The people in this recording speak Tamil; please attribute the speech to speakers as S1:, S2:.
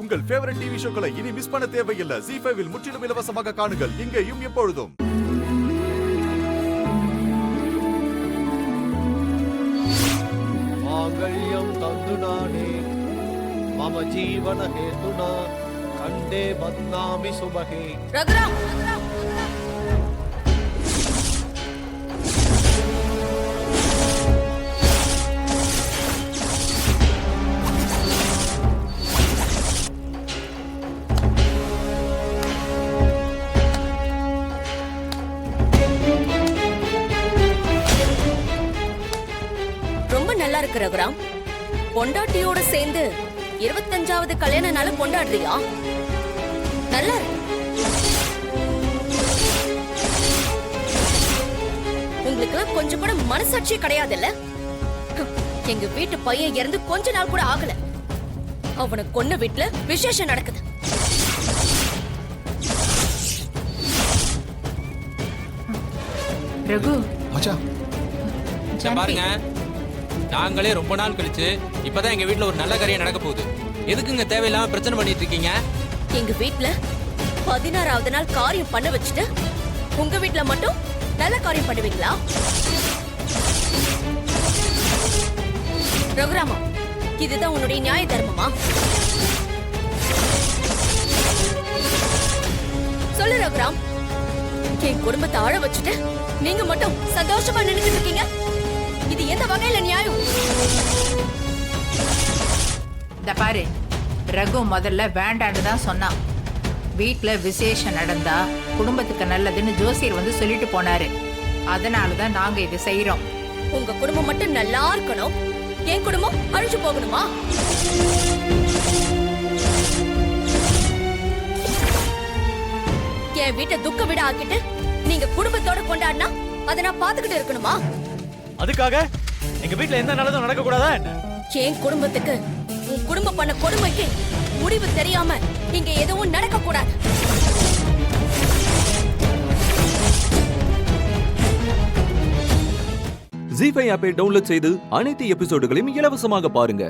S1: உங்கள் ஃபேவரட் டிவி ஷோக்களை இனி மிஸ் பண்ண தேவையில்லை. ZEE5 இல் முற்றிலும் இலவசமாக காணுங்கள், இங்கேயும் எப்பொழுதும்.
S2: மாங்கல்யம் தந்துநானே மம ஜீவன ஹேதுனா கண்டே பத்னாமி சுபகே.
S3: ரகுராம், ரொம்ப நல்லா இருக்கு ரகுராம். பொண்டாட்டியோட சேர்ந்து 25வது கல்யாண நாள் கொண்டாடுறியா? நல்லா இருக்கு. உங்களுக்கு கொஞ்சம் கூட மனசாட்சி கிடையாதுல்ல? எங்க வீட்டு பையன் இறந்து கொஞ்ச நாள் கூட ஆகல, அவனை கொன்ன வீட்டுல விசேஷம் நடக்குது.
S4: ரகு
S5: பாருங்க, நாங்களே ரொம்ப நாள் கழிச்சு இப்பதான் எங்க வீட்டுல ஒரு நல்ல காரியம் நடக்க போகுது. எதுக்குங்க தேவையில்லாம பிரச்சனை பண்ணிட்டு இருக்கீங்க?
S3: எங்க வீட்டுல 16வது நாள் காரியம் பண்ண வச்சுட்டு உங்க வீட்டுல மட்டும் நல்ல காரியம் பண்ணுவீங்களா? ரகுராமா, இதுதான் உன்னுடைய நியாய தர்மமா? சொல்லு ரகுராம், என் குடும்பத்தை ஆழ வச்சுட்டு நீங்க மட்டும் சந்தோஷமா நினைச்சிட்டு இருக்கீங்க. இது எந்த வகையில நியாயம்?
S4: இந்த பாரு, ரகு முதல்ல வேண்டான்னு தான் சொன்னான். வீட்டுல விசேஷம் நடந்தா குடும்பத்துக்கு நல்லதுன்னு ஜோசியர் வந்து சொல்லிட்டு போனாரு. அதனாலதான் நாங்க இது செய்யறோம்.
S3: உங்க குடும்பம் மட்டும் நல்லா இருக்கணும், என் குடும்பம் அழிஞ்சு போகணுமா? என் வீட்டை துக்க விட ஆக்கிட்டு நீங்க குடும்பத்தோட கொண்டாடினா அதை நான் பாத்துக்கிட்டு இருக்கணுமா?
S2: அதுக்காக எங்க வீட்ல எந்த நல்லதும் நடக்க கூடாதா என்ன?
S3: என் குடும்பத்துக்கு உன் குடும்பம் பண்ண கொடுமைக்கு முடிவு தெரியாம இங்க எதுவும் நடக்க கூடாது.
S6: ZEE5 ஆப்பை டவுன்லோட் செய்து அனைத்து எபிசோடுகளையும் இலவசமாக பாருங்க.